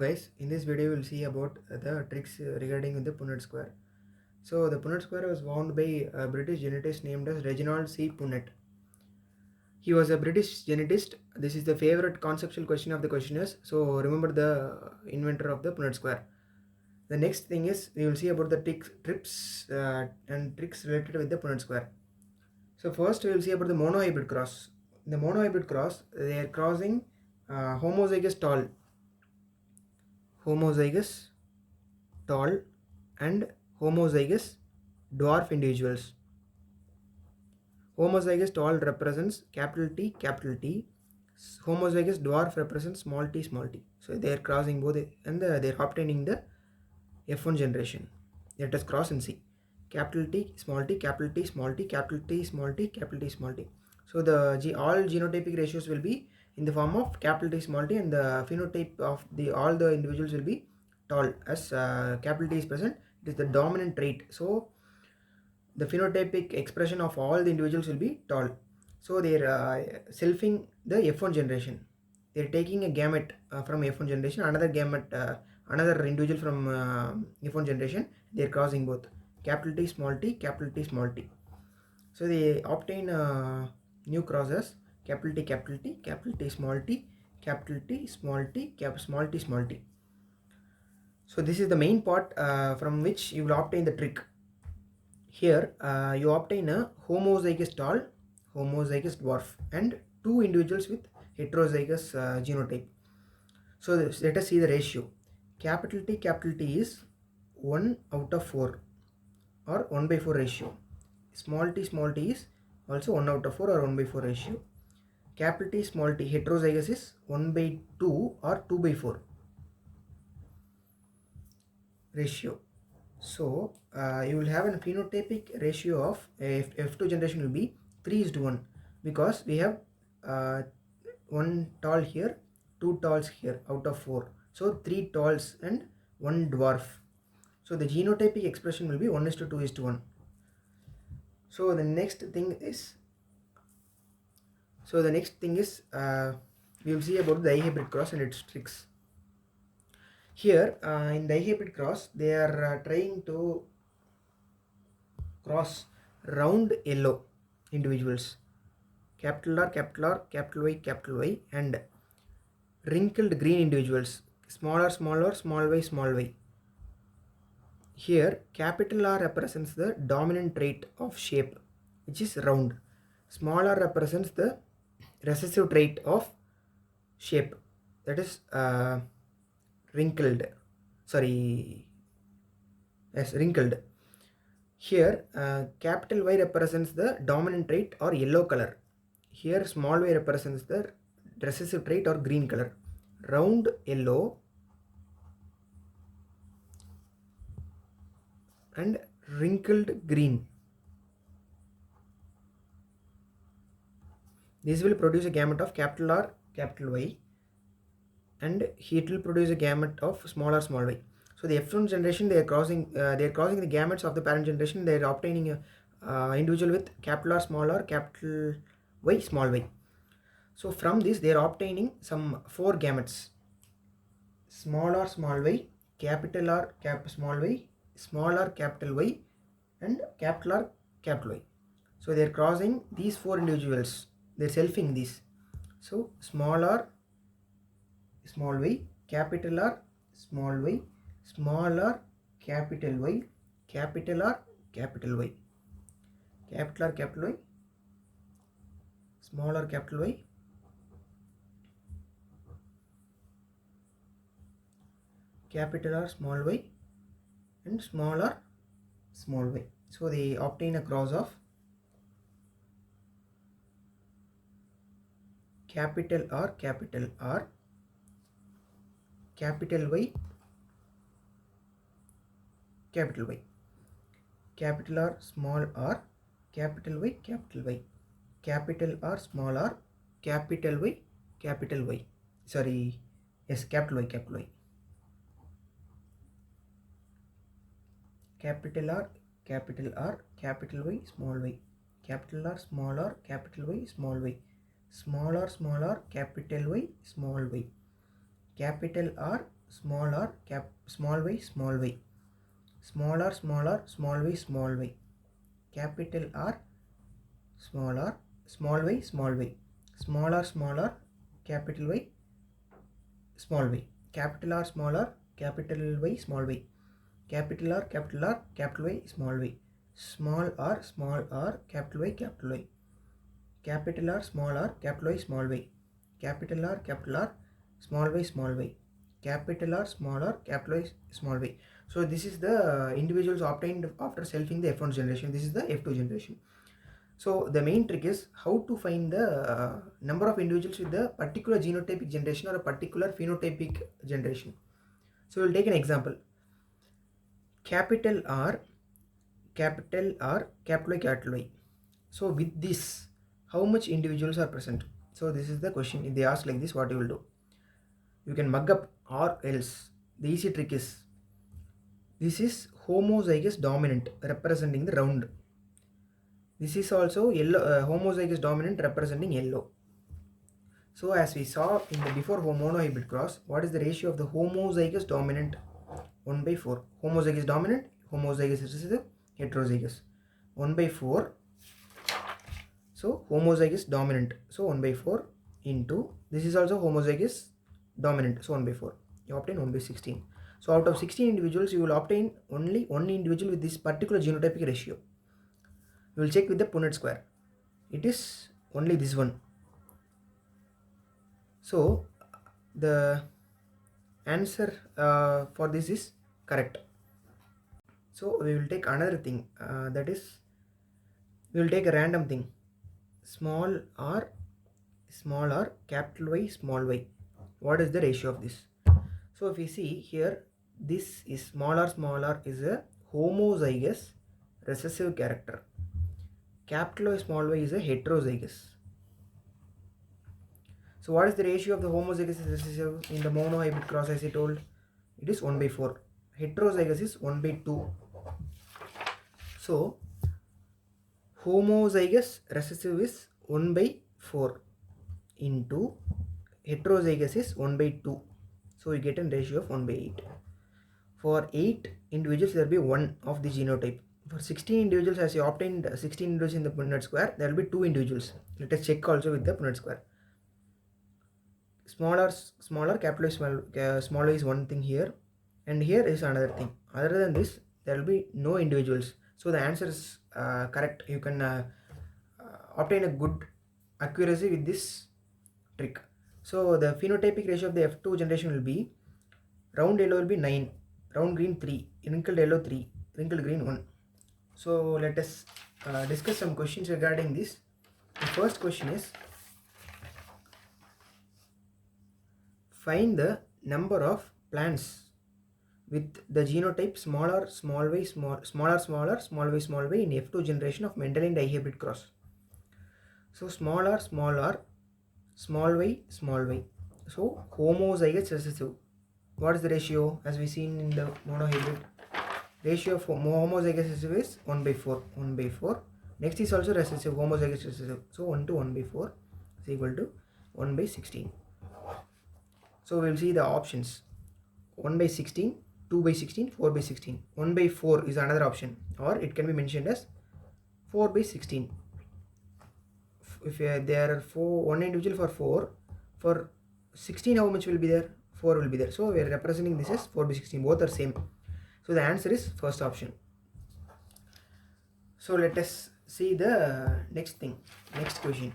guys, in this video we will see about the tricks regarding the Punnett square. So the Punnett square was found by a British genetist named as Reginald C. Punnett. He was a British genetist. This is the favorite conceptual question of the questioners. So remember the inventor of the Punnett square. The next thing is we will see about the tips and tricks related with the Punnett square. So first we will see about the monohybrid cross. In the monohybrid cross, they are crossing homozygous tall and homozygous dwarf individuals. Homozygous tall represents capital T, capital T. Homozygous dwarf represents small t, small t. So they are crossing both and they are obtaining the F1 generation. Let us cross and see. Capital T, small t, capital T, small t, capital T, small t, capital T, small t. So the all genotypic ratios will be in the form of capital T, small t, and the phenotype of all the individuals will be tall. As capital T is present, it is the dominant trait. So the phenotypic expression of all the individuals will be tall. So they are selfing the F1 generation. They are taking a gamete from F1 generation, another gamete, another individual from F1 generation. They are crossing both capital T, small t, capital T, small t. So they obtain new crosses capital T, capital T, capital T, small t, capital T, small t, small t, small t. So this is the main part from which you will obtain the trick. Here you obtain a homozygous tall, homozygous dwarf, and two individuals with heterozygous genotype. So let us see the ratio. Capital T is 1 out of 4 or 1 by 4 ratio. Small t is also 1 out of 4 or 1 by 4 ratio. Capital T small t heterozygous is 1 by 2 or 2 by 4 ratio. So you will have a phenotypic ratio of F2 generation will be 3:1 because we have one tall here, two talls here out of 4. So 3 talls and 1 dwarf. So the genotypic expression will be 1:2:1. So the next thing is we will see about the dihybrid cross and its tricks. Here in dihybrid cross, they are trying to cross round yellow individuals, capital R, capital Y, and wrinkled green individuals, small r, small y. Here capital R represents the dominant trait of shape, which is round. Small r represents the recessive trait of shape, that is wrinkled. Here capital Y represents the dominant trait or yellow color. Here small y represents the recessive trait or green color. Round yellow and wrinkled green. This will produce a gamete of capital R, capital Y, and it will produce a gamete of small y. So the F1 generation, they are crossing the gametes of the parent generation. They are obtaining a individual with capital R, capital Y, small y. So from this they are obtaining some 4 gametes: small y, capital R, small y, small r, capital Y, and capital R, capital Y. So they are crossing these 4 individuals. They are selfing these. So small r, small y, capital R, small y, small r, capital Y, capital R, capital Y, capital R, capital Y, small r, capital Y, capital R, small y, and small r, small y. So they obtain a cross of capital R, capital Y, capital Y, capital R, small r, capital Y, capital R, small r, capital Y, capital Y. Capital Y. Capital R, capital Y, small y. Capital R, capital Y, small y. Small r, capital Y, small y. Capital R, small r, small y, small y, small r, small y, small y, capital R, small y, small y, small r, capital Y, small y, capital R, capital Y, small y, capital R, capital Y, small y, small r, capital Y, capital R, capital Y, small y, capital R, small y, capital R, capital Y, small y. So this is the individuals obtained after selfing the F1 generation. This is the F2 generation. So the main trick is how to find the number of individuals with the particular genotypic generation or a particular phenotypic generation. So we'll take an example. Capital R, capital Y. So with this, how much individuals are present? So this is the question. If they ask like this, what you will do? You can mug up or else. The easy trick is, this is homozygous dominant representing the round. This is also yellow, homozygous dominant representing yellow. So as we saw in the before monohybrid cross, what is the ratio of the homozygous dominant? 1/4. Homozygous dominant, homozygous recessive, heterozygous. 1/4. So homozygous dominant. So 1/4 into, this is also homozygous dominant. So 1/4. You obtain 1/16. So out of 16 individuals, you will obtain only one individual with this particular genotypic ratio. You will check with the Punnett square. It is only this one. So the answer for this is correct. So we will take another thing, that is, we will take a random thing, small r, capital Y, small y. What is the ratio of this? So if you see here, this is small r is a homozygous recessive character. Capital Y, small y is a heterozygous. So what is the ratio of the homozygous recessive in the monohybrid cross? As I told, it is 1/4. Heterozygous is 1/2. So homozygous recessive is 1/4 into heterozygous is 1/2. So you get a ratio of 1/8. For 8 individuals, there will be 1 of the genotype. For 16 individuals, as you obtained 16 individuals in the Punnett square, there will be 2 individuals. Let us check also with the Punnett square. Smaller, capital small y is one thing here, and here is another thing. Other than this, there will be no individuals. So the answer is correct. You can obtain a good accuracy with this trick. So the phenotypic ratio of the F2 generation will be, round yellow will be 9, round green 3, wrinkled yellow 3, wrinkled green 1. So let us discuss some questions regarding this. The first question is, find the number of plants with the genotype smaller, small y, small y, small y in F2 generation of Mendelian dihybrid cross. So smaller, small y, small y. So homozygous recessive. What is the ratio as we seen in the monohybrid? Ratio of homozygous recessive is 1/4. Next is also recessive, homozygous recessive. So 1 to 1/4 is equal to 1/16. So we will see the options: 1/16, 2/16, 4/16. 1/4 is another option, or it can be mentioned as 4/16. If there are 1 individual for 4, for 16 how much will be there? 4 will be there. So we are representing this as 4/16. Both are same. So the answer is first option. So let us see the next question.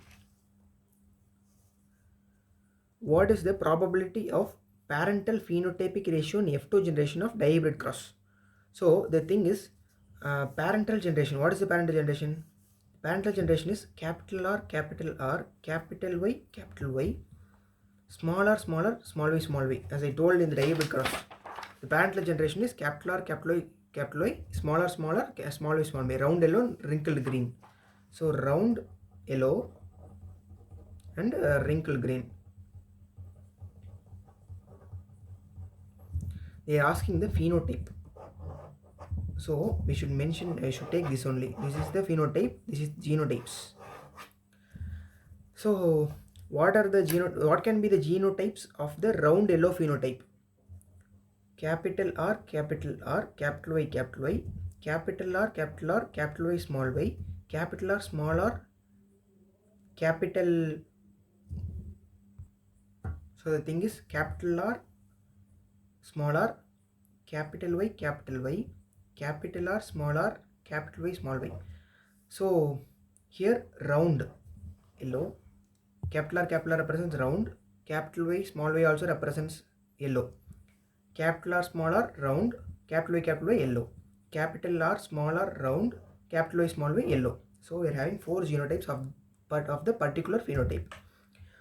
What is the probability of parental phenotypic ratio in F2 generation of dihybrid cross? So the thing is, parental generation. What is the parental generation? Parental generation is capital R, capital Y, small y, small y. As I told in the dihybrid cross, the parental generation is capital R, capital Y, small y, small y, round yellow, wrinkled green. So round yellow and wrinkled green. They are asking the phenotype. So we should mention, I should take this only. This is the phenotype, this is genotypes. So what can be the genotypes of the round yellow phenotype? capital R, capital R, capital Y, capital Y, capital R, capital R, capital Y, small y, capital R, small r, capital. So the thing is capital R, small r, capital Y, capital Y, capital R, small r, capital Y, small y. So here round yellow, capital R represents round, capital Y, small y also represents yellow. Capital R, small r, round, capital Y, yellow. Capital R, small r, round, capital Y, small y, yellow. So we are having 4 genotypes of the particular phenotype.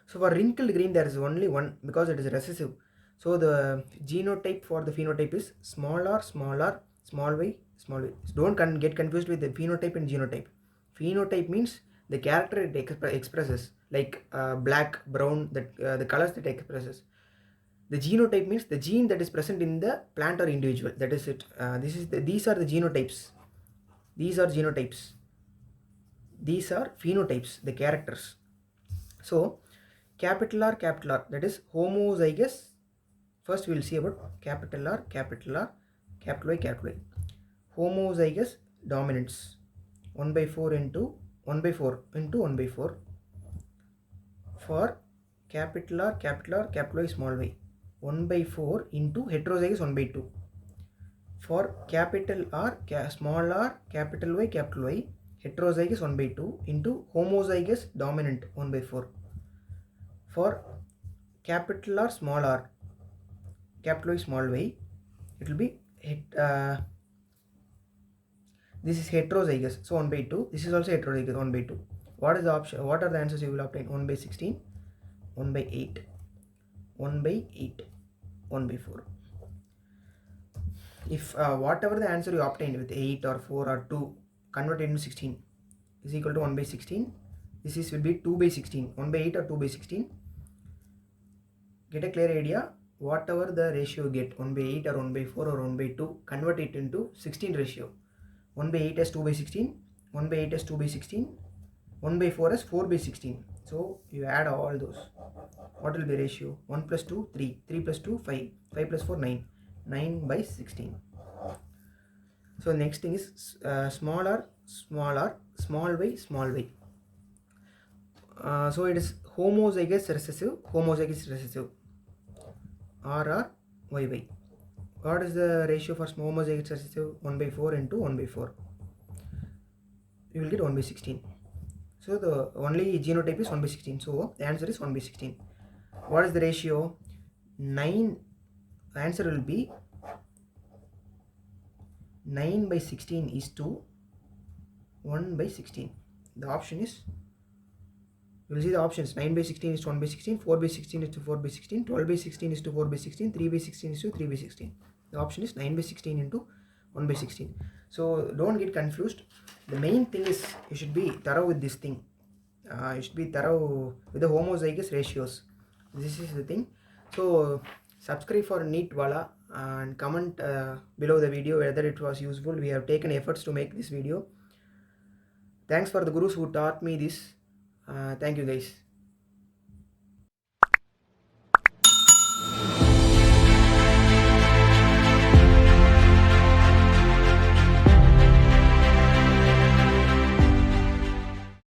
So for wrinkled green there is only one because it is recessive. So the genotype for the phenotype is small r, small y, small y. So don't get confused with the phenotype and genotype. Phenotype means the character it expresses, like black, brown, the colors that it expresses. The genotype means the gene that is present in the plant or individual. That is it. These are the genotypes. These are genotypes. These are phenotypes, the characters. So capital R, that is homozygous. First we will see about capital R, capital Y. Homozygous dominance 1/4 into 1/4 into 1/4 for capital R, capital Y, small y. 1/4 into heterozygous 1/2 for capital R, small r, capital Y, heterozygous 1/2 into homozygous dominant 1/4 for capital R, small r, capital Y, small y. It will be this is heterozygous, so 1/2. This is also heterozygous 1/2. What is the option? What are the answers you will obtain? 1/16, 1/8, 1/8, 1/4. If whatever the answer you obtained with 8 or 4 or 2 convert into 16 is equal to 1/16, this will be 2/16, 1/8 or 2/16. Get a clear idea. Whatever the ratio you get, 1/8 or 1/4 or 1/2, convert it into 16 ratio. 1/8 is 2/16, 1/8 is 2/16, 1/4 is 4/16. So you add all those. What will be ratio? 1 plus 2, 3, 3 plus 2, 5, 5 plus 4, 9, 9/16. So next thing is small y, small y. So it is homozygous recessive, RR, YY. What is the ratio for homozygous recessive? 1/4 into 1/4. You will get 1/16. So the only genotype is 1/16. So the answer is 1/16. What is the ratio? 9. The answer will be 9/16 is to 1/16. The option is, you will see the options. 9/16 is to 1/16, 4/16 is to 4/16, 12/16 is to 4/16, 3/16 is to 3/16. The option is 9/16 into 1/16. So don't get confused. The main thing is you should be thorough with this thing. You should be thorough with the homozygous ratios. This is the thing. So subscribe for NEET Wala and comment below the video whether it was useful. We have taken efforts to make this video. Thanks for the gurus who taught me this. Thank you guys.